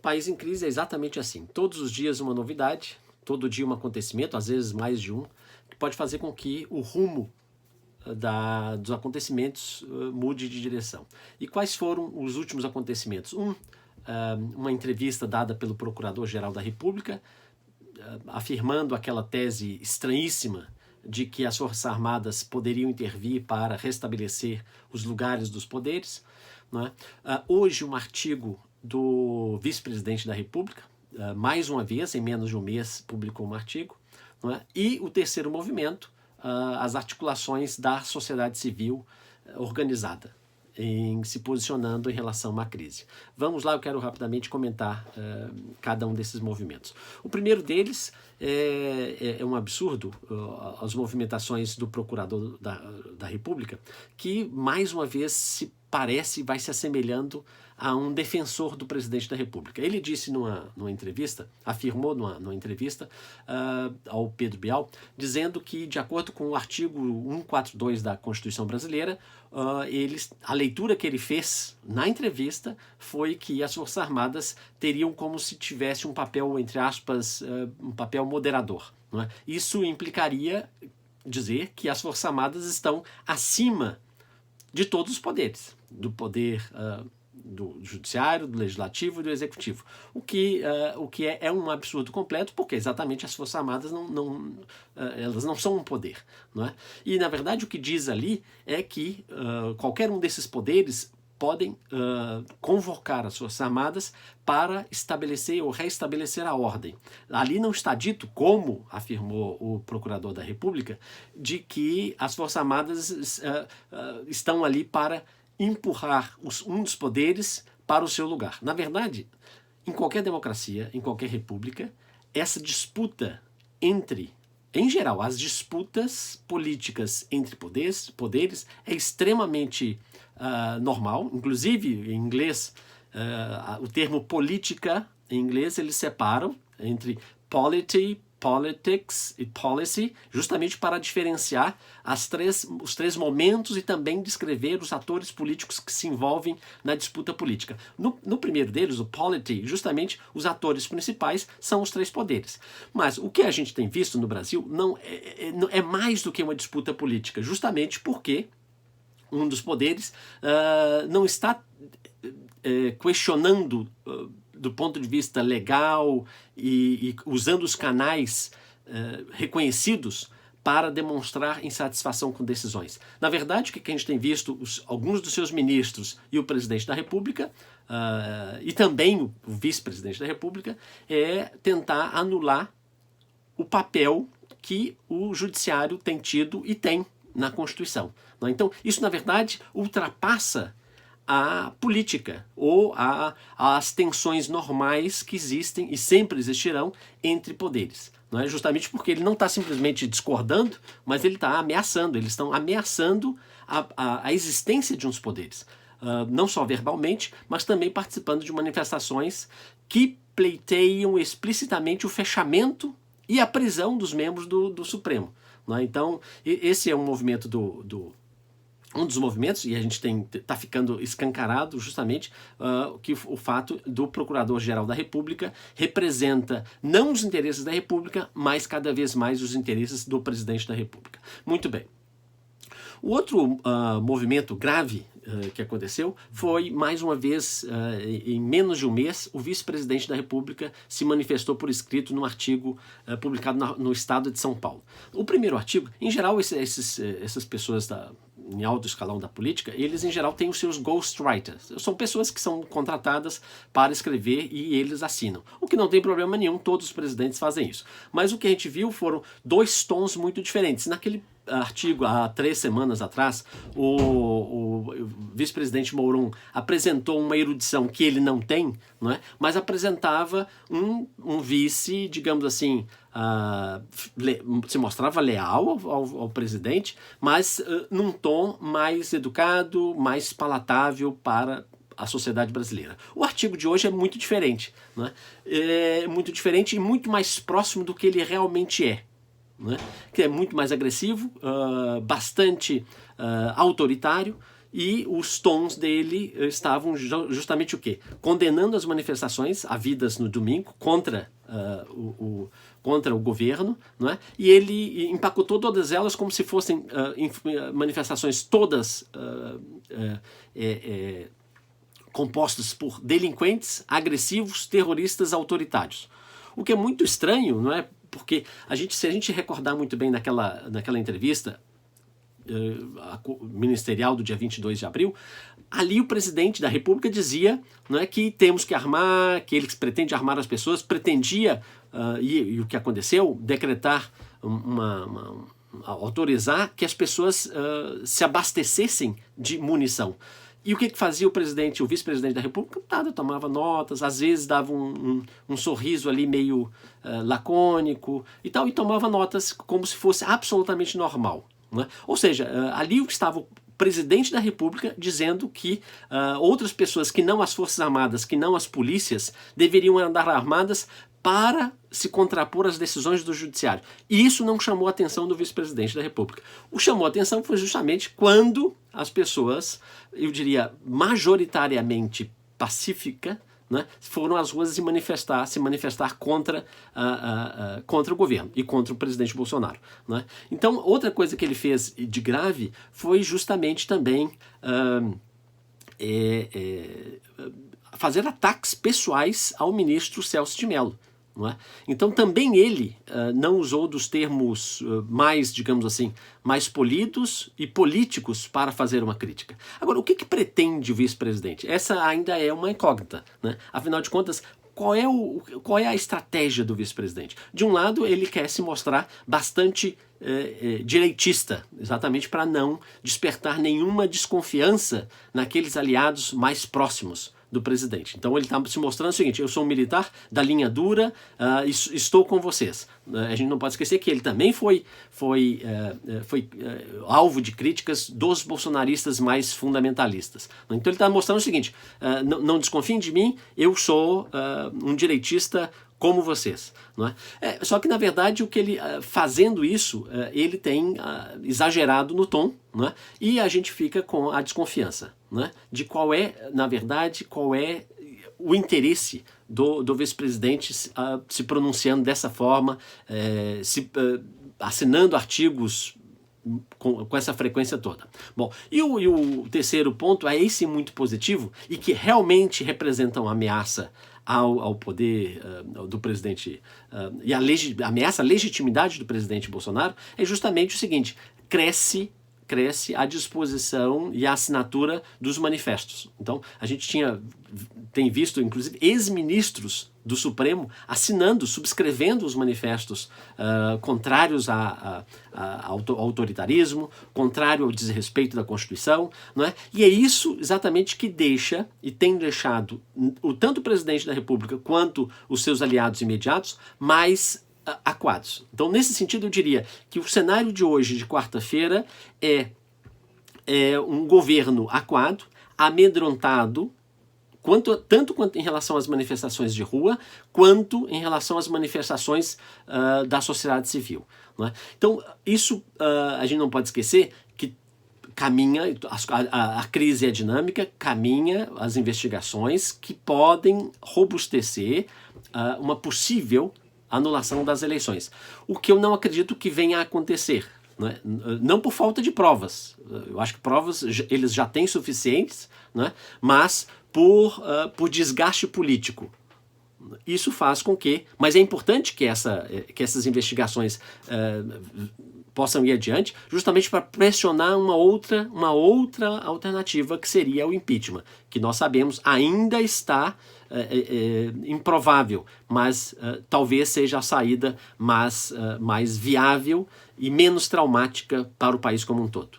País em crise é exatamente assim. Todos os dias uma novidade, todo dia um acontecimento, às vezes mais de um, que pode fazer com que o rumo dos acontecimentos mude de direção. E quais foram os últimos acontecimentos? Uma entrevista dada pelo Procurador-Geral da República, afirmando aquela tese estranhíssima de que as Forças Armadas poderiam intervir para restabelecer os lugares dos poderes. Não é? Hoje, um artigo do vice-presidente da República, mais uma vez, em menos de um mês, publicou um artigo. Não é? E o terceiro movimento, as articulações da sociedade civil organizada, se posicionando em relação a uma crise. Vamos lá, eu quero rapidamente comentar cada um desses movimentos. O primeiro deles é um absurdo, as movimentações do Procurador da República, que mais uma vez se parece, vai se assemelhando a um defensor do presidente da República. Ele disse numa entrevista, afirmou numa entrevista ao Pedro Bial, dizendo que, de acordo com o artigo 142 da Constituição Brasileira, a leitura que ele fez na entrevista foi que as Forças Armadas teriam como se tivesse um papel, entre aspas, um papel moderador. Não é? Isso implicaria dizer que as Forças Armadas estão acima de todos os poderes, do poder do judiciário, do legislativo e do executivo. O que é um absurdo completo, porque exatamente as Forças Armadas elas não são um poder. Não é? E, na verdade, o que diz ali é que qualquer um desses poderes podem convocar as Forças Armadas para estabelecer ou restabelecer a ordem. Ali não está dito, como afirmou o Procurador da República, de que as Forças Armadas estão ali para empurrar um dos poderes para o seu lugar. Na verdade, em qualquer democracia, em qualquer república, essa disputa em geral, as disputas políticas entre poderes é extremamente normal. Inclusive, em inglês, o termo política, em inglês, eles separam entre polity, politics e policy, justamente para diferenciar os três momentos e também descrever os atores políticos que se envolvem na disputa política. No primeiro deles, o polity, justamente os atores principais são os três poderes. Mas o que a gente tem visto no Brasil não é mais do que uma disputa política, justamente porque um dos poderes não está questionando do ponto de vista legal e usando os canais reconhecidos para demonstrar insatisfação com decisões. Na verdade, o que a gente tem visto, alguns dos seus ministros e o presidente da República, e também o vice-presidente da República, é tentar anular o papel que o judiciário tem tido e tem na Constituição. Então, isso, na verdade, ultrapassa a política ou as tensões normais que existem e sempre existirão entre poderes. Não é? Justamente porque ele não está simplesmente discordando, mas ele está ameaçando, eles estão ameaçando a existência de uns poderes. Não só verbalmente, mas também participando de manifestações que pleiteiam explicitamente o fechamento e a prisão dos membros do Supremo. Não é? Então, esse é um movimento um dos movimentos, e a gente está ficando escancarado justamente que o fato do Procurador-Geral da República representa não os interesses da República, mas cada vez mais os interesses do Presidente da República. Muito bem. O outro movimento grave que aconteceu foi, mais uma vez, em menos de um mês, o vice-presidente da República se manifestou por escrito num artigo publicado no Estado de São Paulo. O primeiro artigo, em geral, essas pessoas em alto escalão da política, eles em geral têm os seus ghostwriters. São pessoas que são contratadas para escrever e eles assinam. O que não tem problema nenhum, todos os presidentes fazem isso. Mas o que a gente viu foram dois tons muito diferentes. Naquele artigo, há 3 semanas atrás, o vice-presidente Mourão apresentou uma erudição que ele não tem, não é? Mas apresentava um vice, digamos assim, se mostrava leal ao presidente, mas num tom mais educado, mais palatável para a sociedade brasileira. O artigo de hoje é muito diferente, não é? É muito diferente e muito mais próximo do que ele realmente é. Né? Que é muito mais agressivo, bastante autoritário, e os tons dele estavam justamente o quê? Condenando as manifestações havidas no domingo contra o governo, não é? E ele empacotou todas elas como se fossem manifestações todas compostas por delinquentes, agressivos, terroristas, autoritários. O que é muito estranho, não é? Porque se a gente recordar muito bem naquela entrevista ministerial do dia 22 de abril, ali o presidente da República dizia, não é, que temos que armar, que ele pretende armar as pessoas, pretendia, e o que aconteceu, decretar, autorizar que as pessoas se abastecessem de munição. E o que fazia o vice-presidente da República? Nada, tomava notas, às vezes dava um sorriso ali meio lacônico e tal, e tomava notas como se fosse absolutamente normal. Né? Ou seja, ali estava o presidente da República dizendo que outras pessoas que não as Forças Armadas, que não as polícias, deveriam andar armadas para se contrapor às decisões do judiciário. E isso não chamou a atenção do vice-presidente da República. O que chamou a atenção foi justamente quando as pessoas, eu diria, majoritariamente pacíficas, né, foram às ruas se manifestar contra o governo e contra o presidente Bolsonaro. Né? Então, outra coisa que ele fez de grave foi justamente também fazer ataques pessoais ao ministro Celso de Mello. Não é? Então também ele não usou dos termos mais, digamos assim, mais polidos e políticos para fazer uma crítica. Agora, o que pretende o vice-presidente? Essa ainda é uma incógnita. Né? Afinal de contas, qual é a estratégia do vice-presidente? De um lado, ele quer se mostrar bastante direitista, exatamente para não despertar nenhuma desconfiança naqueles aliados mais próximos do presidente. Então ele está se mostrando o seguinte: eu sou um militar da linha dura, estou com vocês. A gente não pode esquecer que ele também foi alvo de críticas dos bolsonaristas mais fundamentalistas. Então ele está mostrando o seguinte: não desconfiem de mim, eu sou um direitista como vocês. Não é? Só que, na verdade, fazendo isso, ele tem exagerado no tom, não é? E a gente fica com a desconfiança, não é? De qual é, na verdade, o interesse do vice-presidente se pronunciando dessa forma, assinando artigos com essa frequência toda. Bom, e o terceiro ponto é esse muito positivo e que realmente representa uma ameaça ao poder do presidente e ameaça a legitimidade do presidente Bolsonaro, é justamente o seguinte: cresce a disposição e a assinatura dos manifestos. Então, a gente tem visto, inclusive, ex-ministros do Supremo subscrevendo os manifestos contrários ao autoritarismo, contrário ao desrespeito da Constituição, não é? E é isso exatamente que deixa e tem deixado tanto o presidente da República quanto os seus aliados imediatos mais acuados. Então, nesse sentido, eu diria que o cenário de hoje, de quarta-feira, é um governo acuado, amedrontado, tanto quanto em relação às manifestações de rua, quanto em relação às manifestações da sociedade civil. Não é? Então, isso a gente não pode esquecer que caminha, a crise é dinâmica, caminha as investigações que podem robustecer uma possível anulação das eleições. O que eu não acredito que venha a acontecer. Né? Não por falta de provas. Eu acho que provas eles já têm suficientes, né? Mas por desgaste político. Isso faz com que... Mas é importante que essas investigações possam ir adiante, justamente para pressionar uma outra alternativa, que seria o impeachment, que nós sabemos ainda está improvável, mas talvez seja a saída mais viável e menos traumática para o país como um todo.